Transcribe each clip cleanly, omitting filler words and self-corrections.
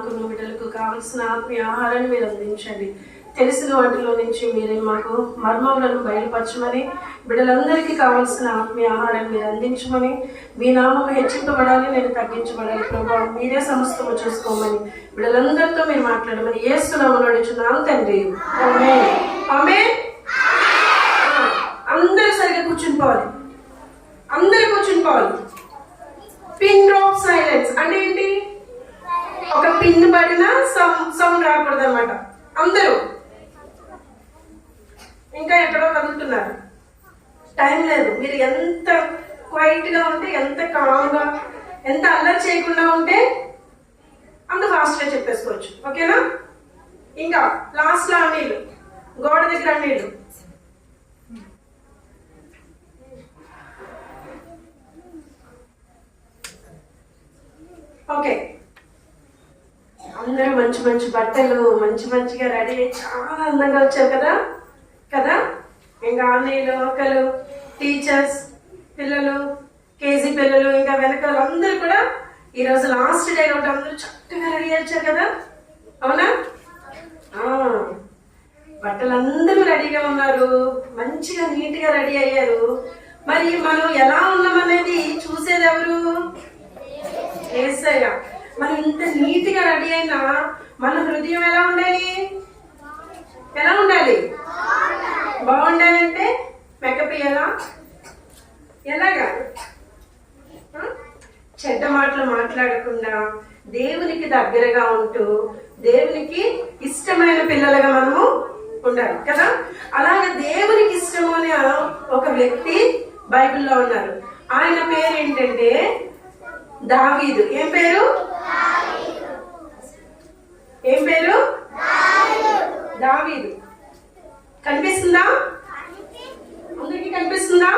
మాకు బిడ్డలకు కావలసిన ఆత్మీయ ఆహారాన్ని మీరు అందించండి. తెలిసిన వాటిలో నుంచి మీరే మాకు మర్మములను బయలుపరచమని, బిడ్డలందరికీ కావాల్సిన ఆత్మీయ ఆహారాన్ని మీరు అందించమని, మీ నామం హెచ్చింపబడాలి, నేను తగ్గించబడాలి ప్రభావ, మీరే సమస్తము చూసుకోమని బిడ్డలందరితో మీరు మాట్లాడమని యేసు నామములో అడుగుచున్నాను తండ్రి. ఆమేన్. ఆమేన్. అందరూ సరిగ్గా కూర్చుని పోవాలి. అందరూ కూర్చుని పోవాలి. పిన్ డ్రాప్ సైలెన్స్ అంటే ఏంటి? ఒక పిన్ పడినా సౌండ్ రాకూడదు అనమాట. అందరూ ఇంకా ఎక్కడో కదులుతున్నారు, టైం లేదు. మీరు ఎంత క్వైట్ గా ఉంటే, ఎంత కామ్గా, ఎంత అల్లరి చేయకుండా ఉంటే అంత ఫాస్ట్ గా చెప్పేసుకోవచ్చు. ఓకేనా? ఇంకా లాస్ట్ లో అన్నీళ్ళు, గోడ దగ్గర అన్నీళ్ళు. ఓకే, అందరూ మంచి మంచి బట్టలు మంచిగా రెడీ అయ్యి చాలా అందంగా వచ్చారు కదా కదా. ఇంకా అన్నయ్యలు, అక్కలు, టీచర్స్, పిల్లలు, కేజీ పిల్లలు, ఇంకా వెనకాల అందరూ కూడా ఈరోజు లాస్ట్ డే కాబట్టి అందరూ చక్కగా రెడీ వచ్చారు కదా. అవునా? బట్టలు అందరూ రెడీగా ఉన్నారు, మంచిగా నీట్గా రెడీ అయ్యారు. మరి మనం ఎలా ఉన్నామనేది చూసేది ఎవరు? యేసయ్య. మనం ఇంత నీట్ గా రెడీ అయినా మన హృదయం ఎలా ఉండాలి? ఎలా ఉండాలి? బాగుండాలంటే మేకప్ ఎలాగా? చెడ్డ మాటలు మాట్లాడకుండా దేవునికి దగ్గరగా ఉంటూ దేవునికి ఇష్టమైన పిల్లలుగా మనము ఉండాలి కదా. అలాగే దేవునికి ఇష్టమైన ఒక వ్యక్తి బైబిల్లో ఉన్నారు. ఆయన పేరు ఏంటంటే దావీదు. ఏం పేరు? ఏం పేరు? దావీదు. కనిపిస్తుందా? అందరికి కనిపిస్తుందా?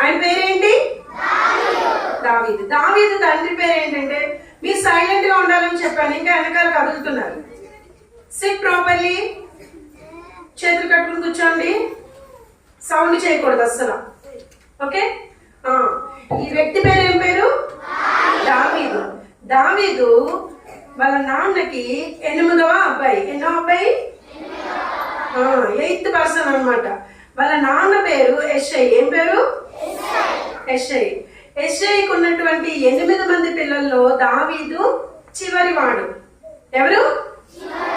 ఆయన పేరేంటి? దావీదు. దావీదు తండ్రి పేరు ఏంటంటే, మీరు సైలెంట్ గా ఉండాలని చెప్పాను, ఇంకా వెనకాల కదులుతున్నారు. సిట్ ప్రాపర్లీ, చేతులు కట్టుకుని కూర్చోండి, సౌండ్ చేయకూడదు అస్సలు. ఓకే? ఈ వ్యక్తి పేరు ఏం పేరు? దావీదు. దావీదు వాళ్ళ నాన్నకి 8వ అబ్బాయి. ఎన్నో అబ్బాయి? 8th పర్సన్ అనమాట. వాళ్ళ నాన్న పేరు యెషై. ఏం పేరు? యెషై. యెషైకి ఉన్నటువంటి 8 మంది పిల్లల్లో దావీదు చివరివాడు. ఎవరు?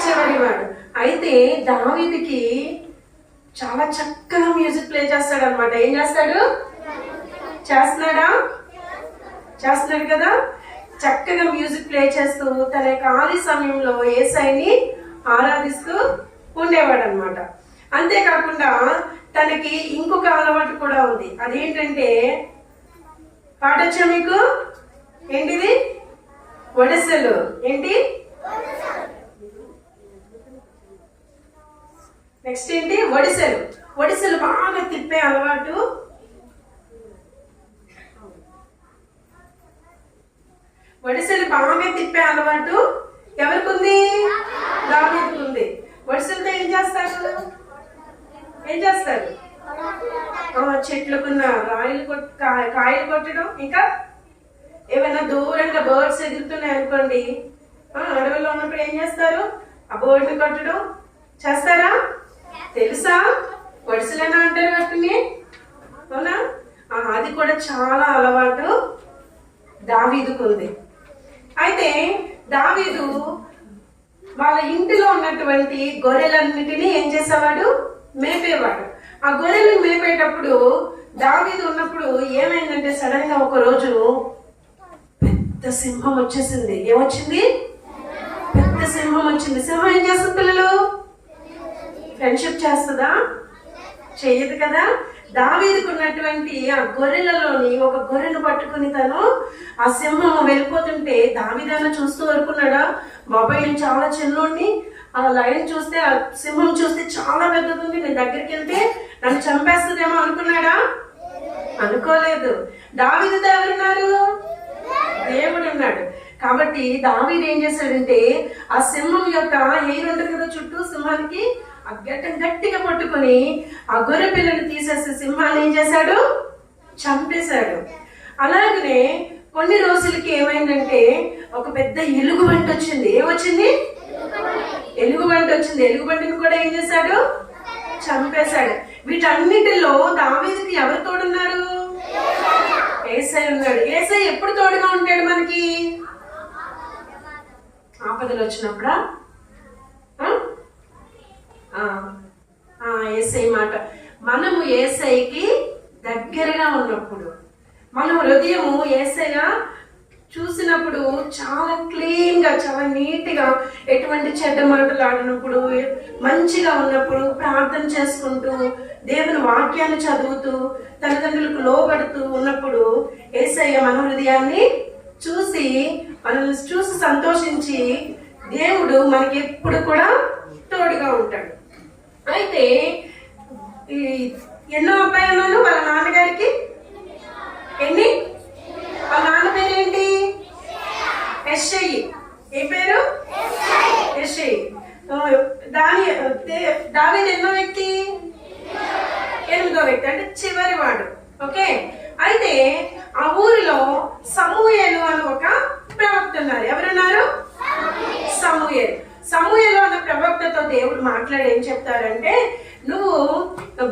చివరివాడు. అయితే దావీదుకి చాలా చక్కగా మ్యూజిక్ ప్లే చేస్తాడు అనమాట. ఏం చేస్తాడు? చేస్తున్నాడు కదా. చక్కగా మ్యూజిక్ ప్లే చేస్తూ తన ఖాళీ సమయంలో యేసయ్యని ఆరాధిస్తూ ఉండేవాడు అనమాట. అంతేకాకుండా తనకి ఇంకొక అలవాటు కూడా ఉంది. అదేంటంటే, పాటొచ్చా మీకు? ఏంటిది? ఒడిసెలు. ఏంటి? నెక్స్ట్ ఏంటి? ఒడిసెలు. ఒడిసెలు బాగా తిప్పే అలవాటు ఎవరికి ఉంది? దావీదుకు ఉంది. ఒడిసెలతో ఏం చేస్తారు? చెట్లకున్న కాయలు కొట్టడం, ఇంకా ఏమైనా దూరంగా బర్డ్స్ ఎదుగుతున్నాయి అనుకోండి, అడవుల్లో ఉన్నప్పుడు ఏం చేస్తారు? ఆ బర్డ్ని కొట్టడం చేస్తారా? తెలుసా? ఒడిసెలైనా అంటారు వాటిని. అవునా? అది కూడా చాలా అలవాటు దావీదుకు ఉంది. అయితే దావీదు వాళ్ళ ఇంటిలో ఉన్నటువంటి గొర్రెలన్నిటినీ ఏం చేసేవాడు? మేపేవాడు. ఆ గొర్రెలను మేపేటప్పుడు దావీదు ఉన్నప్పుడు ఏమైందంటే, సడన్ గా ఒక రోజు పెద్ద సింహం వచ్చేసింది. ఏమొచ్చింది? పెద్ద సింహం వచ్చింది. సింహం ఏం చేస్తుంది పిల్లలు? ఫ్రెండ్షిప్ చేస్తుందా? చెయ్యదు కదా. దావీదుకు ఉన్నటువంటి ఆ గొర్రెలలోని ఒక గొర్రెను పట్టుకుని తను ఆ సింహం వెళ్ళిపోతుంటే దావీదైనా చూస్తూ వరకున్నాడా? బాబాయ్ నేను చాలా చిన్నోడిని, ఆ లయన్ చూస్తే, ఆ సింహం చూస్తే చాలా పెద్దది ఉంది, నేను దగ్గరికి వెళ్తే నన్ను చంపేస్తుందేమో అనుకున్నాడా? అనుకోలేదు. దావీదుతో ఎవరున్నారు? దేవుడు ఉన్నాడు. కాబట్టి దావీదు ఏం చేశాడంటే, ఆ సింహం యొక్క హెయిర్ ఉంటుంది కదా చుట్టూ సింహానికి, ఆ గట్టిగా పట్టుకుని ఆ గొర్రె పిల్లని తీసేసి సింహాన్ని ఏం చేశాడు? చంపేశాడు. అలాగనే కొన్ని రోజులకి ఏమైందంటే ఒక పెద్ద ఎలుగుబంటి వచ్చింది. ఏమొచ్చింది? ఎలుగుబంటి వచ్చింది. ఎలుగుబంటిని కూడా ఏం చేశాడు? చంపేశాడు. వీటన్నిటిలో దావీదుకి ఎవరు తోడున్నారు? యేసయ్య ఉన్నాడు. యేసయ్య ఎప్పుడు తోడుగా ఉంటాడు మనకి? ఆపదలు వచ్చినప్పుడా? యేసయ్య మాట, మనము యేసయ్యకి దగ్గరగా ఉన్నప్పుడు, మన హృదయము యేసయ్య చూసినప్పుడు చాలా క్లీన్ గా, చాలా నీట్ గా, ఎటువంటి చెడ్డ మాటలు ఆడినప్పుడు, మంచిగా ఉన్నప్పుడు, ప్రార్థన చేసుకుంటూ, దేవుని వాక్యాన్ని చదువుతూ, తల్లిదండ్రులకు లోబడుతూ ఉన్నప్పుడు యేసయ్య మన హృదయాన్ని చూసి, మనల్ని చూసి సంతోషించి, దేవుడు మనకి ఎప్పుడు కూడా తోడుగా ఉంటాడు. అయితే ఎన్నో అబ్బాయిలు వాళ్ళ నాన్నగారికి ఎన్ని? వాళ్ళ నాన్న పేరు ఏంటి? యెషయి. ఏ పేరు? యెషయి. దావీదు ఎన్నో వ్యక్తి? 8వ వ్యక్తి, అంటే చివరి వాడు. ఓకే. అయితే ఆ ఊరిలో సమూయేలు అని ఒక ప్రవక్త ఉన్నారు. ఎవరున్నారు? సమూయేలు అన్న ప్రవక్తతో దేవుడు మాట్లాడి ఏం చెప్తారంటే, నువ్వు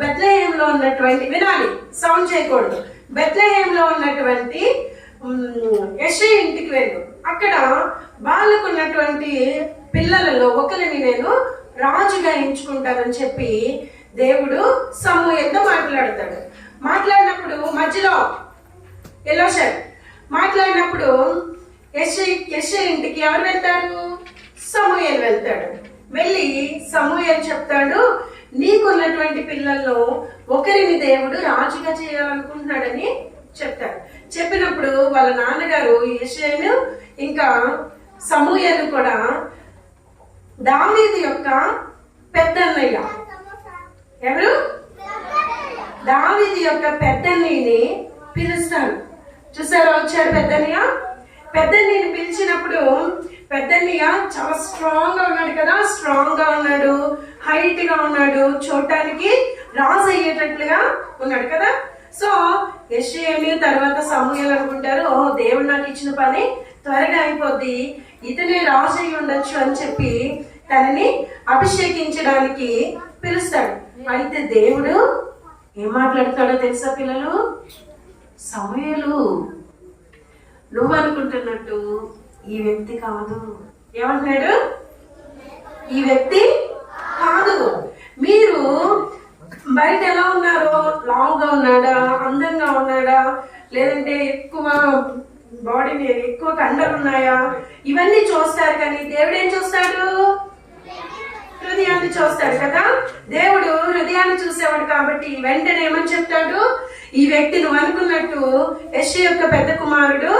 బెత్లెహేంలో ఉన్నటువంటి, వినాలి, సౌండ్ చేయకూడదు, బెత్లెహేంలో ఉన్నటువంటి యెషయి ఇంటికి వెళ్ళు. అక్కడ వాళ్ళకు ఉన్నటువంటి పిల్లలలో ఒకరిని నేను రాజుగా ఎంచుకుంటానని చెప్పి దేవుడు సమూయేలుతో మాట్లాడతాడు. మాట్లాడినప్పుడు మధ్యలో ఎలోషర్ మాట్లాడినప్పుడు యెషయి ఇంటికి ఎవరు వెళ్తారు? సమూయేలు వెళ్తాడు. వెళ్ళి సమూయేలు చెప్తాడు, నీకున్నటువంటి పిల్లల్లో ఒకరిని దేవుడు రాజుగా చేయాలనుకుంటున్నాడని చెప్తాడు. చెప్పినప్పుడు వాళ్ళ నాన్నగారు యెషయిను ఇంకా సమూయేలు కూడా దావీదు యొక్క పెద్దన్నయ్య, ఎవరు? దావీదు యొక్క పెద్దన్నయ్యని పిలుస్తాడు. చూసారా, వచ్చాడు పెద్దన్నయ్య. పెద్దన్నయ్యని పిలిచినప్పుడు పెద్దన్నయ్య చాలా స్ట్రాంగ్ గా ఉన్నాడు కదా, స్ట్రాంగ్ గా ఉన్నాడు, హైట్ గా ఉన్నాడు, చూడటానికి రాజు అయ్యేటట్లుగా ఉన్నాడు కదా. సో యెషయి తర్వాత సమూయేలు అనుకుంటారు, ఓ దేవుడు నాకు ఇచ్చిన పని త్వరగా అయిపోద్ది, ఇతనే రాజు అయి ఉండొచ్చు అని చెప్పి తనని అభిషేకించడానికి పిలుస్తాడు. అయితే దేవుడు ఏం మాట్లాడతాడో తెలుసా పిల్లలు? సమూయేలు, నువ్వు అనుకుంటున్నట్టు ఈ వ్యక్తి కాదు. ఏమంటున్నాడు? ఈ వ్యక్తి కాదు. మీరు బయట ఎలా ఉన్నారో, లాంగ్ గా ఉన్నాడా, అందంగా ఉన్నాడా, లేదంటే ఎక్కువ బాడీని, ఎక్కువ కండలు ఉన్నాయా, ఇవన్నీ చూస్తారు. కానీ దేవుడు ఏం చూస్తాడు? హృదయాన్ని చూస్తాడు కదా. దేవుడు హృదయాన్ని చూసేవాడు కాబట్టి వెంటనే ఏమని చెప్తాడు? ఈ వ్యక్తి నువ్వు అనుకున్నట్టు యెషయి యొక్క పెద్ద కుమారుడు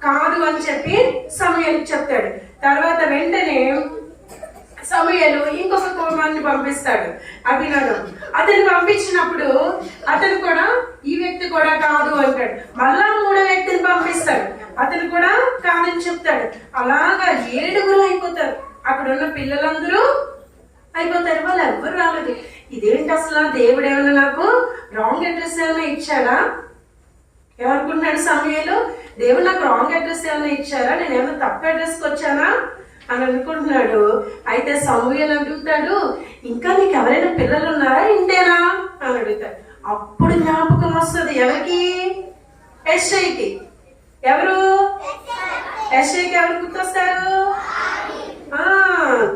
కాదు అని చెప్పి సమూయేలుకి చెప్తాడు. తర్వాత వెంటనే సమూయేలు ఇంకొక కుమారుని పంపిస్తాడు, అభినదబు. అతన్ని పంపించినప్పుడు అతను కూడా ఈ వ్యక్తి కూడా కాదు అంటాడు. మళ్ళా 3వ వ్యక్తిని పంపిస్తాడు, అతను కూడా కాదని చెప్తాడు. అలాగా 7గురు అయిపోతారు. అక్కడ ఉన్న పిల్లలందరూ అయిపోతారు. వాళ్ళు ఎవ్వరు రాలేదు. ఇదేంటి అసలు, దేవుడు ఏమైనా నాకు రాంగ్ అడ్రస్ ఏమైనా ఇచ్చాడా? ఏమనుకుంటున్నాడు సమూయేలు? దేవుడు నాకు రాంగ్ అడ్రస్ ఏమైనా ఇచ్చారా? నేను ఏమైనా తప్పు అడ్రస్కి వచ్చానా అని అనుకుంటున్నాడు. అయితే సమూయేలు అడుగుతాడు, ఇంకా నీకు ఎవరైనా పిల్లలు ఉన్నారా, ఇంతేనా అని అడుగుతాడు. అప్పుడు జ్ఞాపకం వస్తుంది ఎవరికి? యెషయికి. ఎవరు? యెషయికి ఎవరు గుర్తొస్తారు?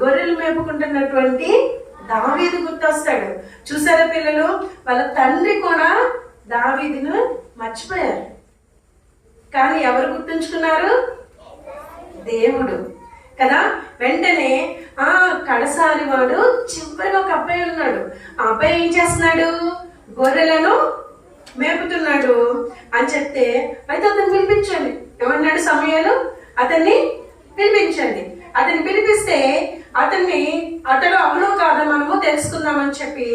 గొర్రెలు మేపుకుంటున్నటువంటి దావీదు గుర్తొస్తాడు. చూసారా పిల్లలు, వాళ్ళ తండ్రి కూడా దావీదును మర్చిపోయారు. కానీ ఎవరు గుర్తుంచుకున్నారు? దేవుడు కదా. వెంటనే కడసారి వాడు చివరిగా ఒక అబ్బాయి ఉన్నాడు. ఆ అబ్బాయి ఏం చేస్తున్నాడు? గొర్రెలను మేపుతున్నాడు అని చెప్తే, అయితే అతన్ని పిలిపించండి. ఏమన్నాడు సమూయేలు? అతన్ని పిలిపించండి. అతన్ని పిలిపిస్తే అతడు అవును కాదా మనము తెలుసుకుందామని చెప్పి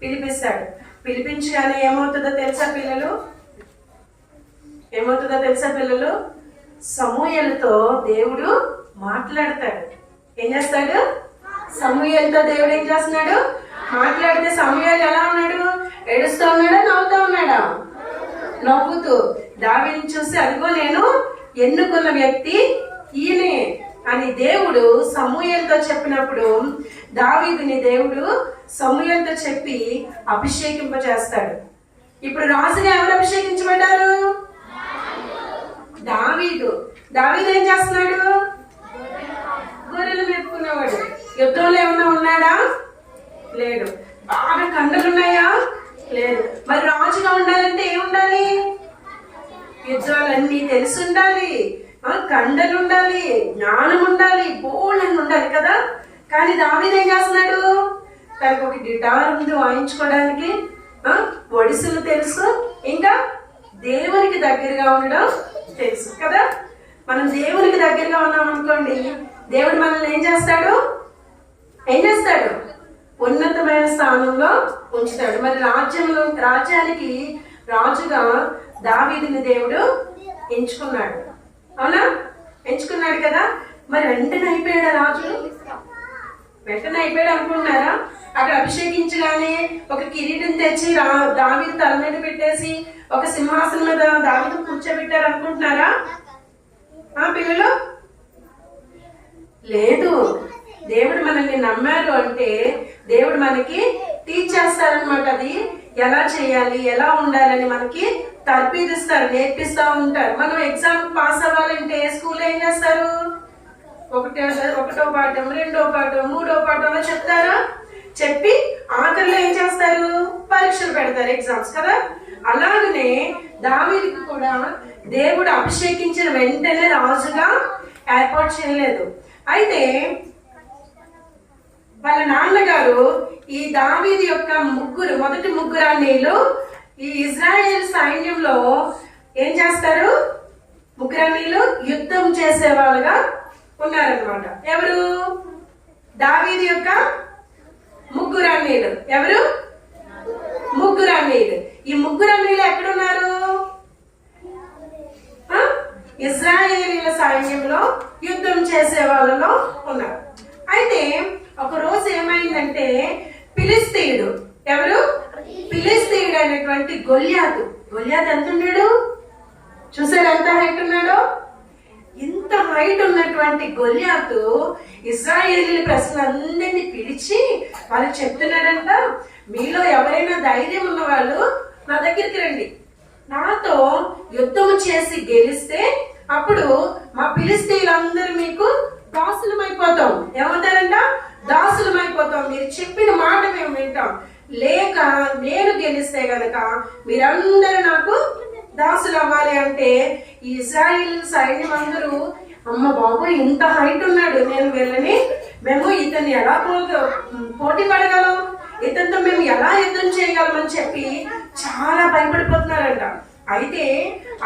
పిలిపిస్తాడు. పిలిపించగానే ఏమవుతుందో తెలుసా పిల్లలు? సమూయేలుతో దేవుడు మాట్లాడతాడు. ఏం చేస్తాడు? సమూయేలుతో దేవుడు ఏం చేస్తున్నాడు? మాట్లాడితే సమూయేలు ఎలా ఉన్నాడు? ఏడుస్తూ ఉన్నాడా, నవ్వుతూ ఉన్నాడా? నవ్వుతూ. దావీదుని చూసి, అదిగో నేను ఎన్నుకున్న వ్యక్తి ఈయనే అని దేవుడు సమూయేలుతో చెప్పినప్పుడు దావీదుని దేవుడు సమూయేలుతో చెప్పి అభిషేకింపజేస్తాడు. ఇప్పుడు రాజుగా ఎవరు అభిషేకించబడ్డారు? దావీదు. దావీదు ఏం చేస్తున్నాడు? గొర్రెలు మేపుకునేవాడు. యుద్ధంలో ఏమన్నా ఉన్నాడా? లేడు. బాగా కండలున్నాయా? లేదు. మరి రాజుగా ఉండాలంటే ఏముండాలి? యుద్ధాలన్నీ తెలిసి ఉండాలి, కండలు ఉండాలి, జ్ఞానం ఉండాలి, బోళ్ళని ఉండాలి కదా. కానీ దావీదు ఏం చేస్తున్నాడు? తనకు ఒక గిటార్ ఉంది వాయించుకోవడానికి, ఒడిసులు తెలుసు, ఇంకా దేవునికి దగ్గరగా ఉండడం తెలుసు కదా. మనం దేవునికి దగ్గరగా ఉన్నాం అనుకోండి, దేవుడు మనల్ని ఏం చేస్తాడు? ఉన్నతమైన స్థానంలో ఉంచుతాడు. మరి రాజ్యానికి రాజుగా దావీదుని దేవుడు ఎంచుకున్నాడు. అవునా? ఎంచుకున్నాడు కదా. మరి వెంటనే అయిపోయాడు రాజు? వెంటనే అయిపోయాడు అనుకుంటున్నారా? అక్కడ అభిషేకించగానే ఒక కిరీటం తెచ్చి దావీదు తల మీద పెట్టేసి ఒక సింహాసనం మీద దావీదు కూర్చోబెట్టారు అనుకుంటున్నారా పిల్లలు? లేదు. దేవుడు మనల్ని నమ్మారు అంటే దేవుడు మనకి టీచ్ చేస్తారనమాట. అది ఎలా చేయాలి, ఎలా ఉండాలని మనకి తర్పీదిస్తారు, నేర్పిస్తా ఉంటారు. మనం ఎగ్జామ్ పాస్ అవ్వాలంటే స్కూల్లో ఏం చేస్తారు? ఒకటో పాఠం, రెండో పాఠం, మూడో పాఠం అలా చెప్తారా? చెప్పి ఆఖరిలో ఏం చేస్తారు? పరీక్షలు పెడతారు, ఎగ్జామ్స్ కదా. అలాగనే దావీదుకు కూడా దేవుడు అభిషేకించిన వెంటనే రాజుగా ఏర్పాటు చేయలేదు. అయితే వాళ్ళ నాన్నగారు ఈ దావీదు యొక్క మొదటి ముగ్గురు అన్నయ్యలు ఈ ఇజ్రాయేల్ సైన్యంలో ఏం చేస్తారు? ముగ్గురు అన్నయ్యలు యుద్ధం చేసే వాళ్ళుగా ఉన్నారనమాట. ఎవరు? దావీదు యొక్క ముగ్గురు అన్నయ్యలు. ఎవరు? ముగ్గురు అన్నయ్యలు. ఈ ముగ్గురు అన్నయ్యలు ఎక్కడున్నారు? ఇజ్రాయేలీల సైన్యంలో యుద్ధం చేసే వాళ్ళలో ఉన్నారు. అయితే ఒక రోజు ఏమైందంటే ఫిలిస్తీయుడు, ఎవరు? ఫిలిస్తీయుడు అనేటువంటి గొల్యాతు ఎంత ఉన్నాడు? చూసారు ఎంత హైట్ ఉన్నాడో? ఇంత హైట్ ఉన్నటువంటి గొల్యాతు ఇశ్రాయేలీల ప్రజలందరినీ పిలిచి వాళ్ళకి చెప్తున్నాడంట, మీలో ఎవరైనా ధైర్యం ఉన్న వాళ్ళు నా దగ్గరికి రండి, నాతో యుద్ధం చేసి గెలిస్తే అప్పుడు మా ఫిలిస్తీయులందరూ మీకు దాసులమైపోతాం. ఏమంటారంట? దాసులమైపోతాం. మీరు చెప్పిన మాట మేము వింటాం. లేక నేను గెలిస్తే గనక మీరందరూ నాకు దాసులు అవ్వాలి అంటే ఈ ఇశ్రాయేల్ సైన్యం అందరూ, అమ్మ బాబు ఇంత హైట్ ఉన్నాడు, మేము ఇతన్ని ఎలా పోటీ పడగలం, ఇతనితో మేము ఎలా యుద్ధం చేయగలం అని చెప్పి చాలా భయపడిపోతున్నారంట. అయితే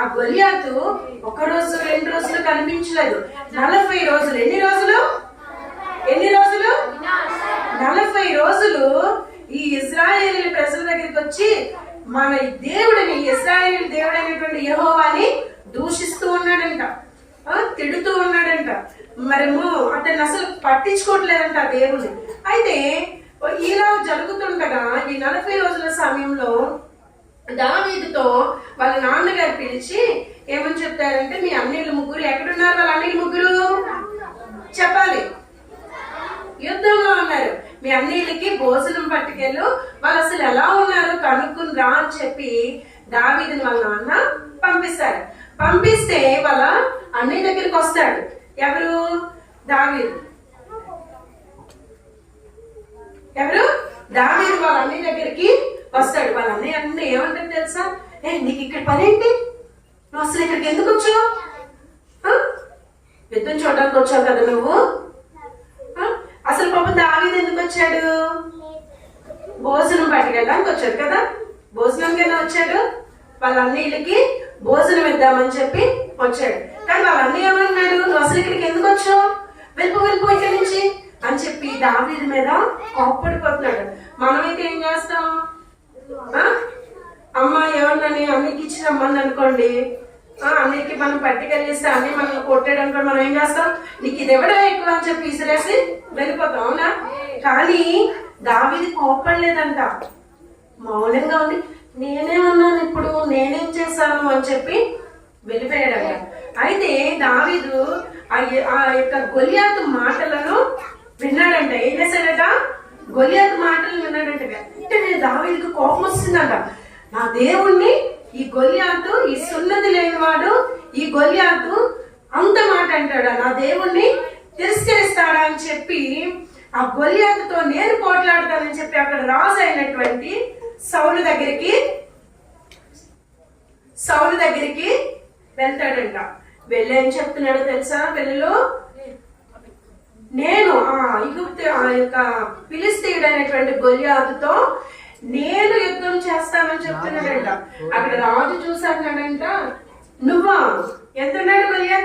ఆ గొల్యాతు ఒక రోజు 2 రోజులు కనిపించలేదు. 40 రోజులు. ఎన్ని రోజులు? 40 రోజులు ఈ ఇశ్రాయేలీల ప్రజల దగ్గరికి వచ్చి మన దేవుడిని, ఇశ్రాయేలు దేవుడు అనేటువంటి యెహోవాని దూషిస్తూ ఉన్నాడంట, తిడుతూ ఉన్నాడంట. మరేమో అతన్ని అసలు పట్టించుకోవట్లేదంట దేవుని. అయితే ఇలా జరుగుతుండగా ఈ 40 రోజుల సమయంలో దావీదుతో వాళ్ళ నాన్నగారు పిలిచి ఏమని చెప్తారంటే, మీ అన్నయ్యలు ముగ్గురు ఎక్కడున్నారు? వాళ్ళ అన్నయ్యలు ముగ్గురు చెప్పాలి, యుద్ధంలో ఉన్నారు. మీ అన్నయ్యలకి భోజనం పట్టుకెళ్ళు, వాళ్ళు అసలు ఎలా ఉన్నారు కనుక్కుని రా అని చెప్పి దావీదుని వాళ్ళ నాన్న పంపిస్తారు. పంపిస్తే వాళ్ళ అన్నయ్య దగ్గరికి వస్తాడు. ఎవరు? దావీదు. దావీదు వాళ్ళ అన్నయ్య దగ్గరికి వస్తాడు. వాళ్ళ అన్నయ్య అన్నీ ఏమంటారు తెలుసా? నీకు ఇక్కడ పనేంటి? నువ్వు అసలు ఇక్కడికి ఎందుకు వచ్చావు? యుద్ధం చూడడానికి వచ్చావు కదా నువ్వు. అసలు పాపం దావీదు ఎందుకు వచ్చాడు? భోజనం పట్టుకెళ్ళడానికి వచ్చాడు కదా. భోజనంకైనా వచ్చాడు, వాళ్ళ అన్నయ్యలకి భోజనం ఇద్దామని చెప్పి వచ్చాడు. కానీ వాళ్ళ అన్నయ్య ఏమన్నాడు? నువ్వు అసలు ఇక్కడికి ఎందుకు వచ్చావు? వెళ్ళిపో ఇక్కడి నుంచి అని చెప్పి దావీదు మీద కోప్పడిపోతున్నాడు. మనమైతే ఏం చేస్తాం? అమ్మ ఎవరన్నా అన్నయ్యకి ఇచ్చి రమ్మంది అనుకోండి, అన్నయ్యకి మనం పట్టుకెళ్ళిస్తే అన్నయ్య మనల్ని కొట్టాడు అనుకోండి, మనం ఏం చేస్తాం? నీకు ఇది ఎవడో ఎక్కువ అని చెప్పి విసిరేసి వెళ్ళిపోతాం, అవునా? కానీ దావీదు కోప్పడలేదంట, మౌనంగా ఉంది. నేనేమన్నాను ఇప్పుడు, నేనేం చేశాను అని చెప్పి వెళ్ళిపోయాడంట. అయితే దావీదు ఆ యొక్క గొలియాతు మాటలను విన్నాడంట. ఏం చేశాడట? గొలియాతు మాటలు విన్నాడంట. వెంటనే దావీదుకు కోపం వస్తుందంట. నా దేవుణ్ణి ఈ గొలియాతు, ఈ సున్నతి లేనివాడు ఈ గొలియాతు అంత మాట అంటాడా? నా దేవుణ్ణి తిరస్కరిస్తాడా అని చెప్పి ఆ గొలియాతుతో నేను పోట్లాడతానని చెప్పి అక్కడ రాజు అయినటువంటి సౌలు దగ్గరికి వెళ్తాడంట. వెళ్ళి ఏం చెప్తున్నాడో తెలుసా? పిల్లలు, నేను ఆ యొక్క ఫిలిస్తీయుడైనటువంటి గొలియాతుతో నేను యుద్ధం చేస్తానని చెప్తున్నాడంట. అక్కడ రాజు చూసాడంట. నువ్వా? ఎంత ఉన్నాడు గొలియాతు?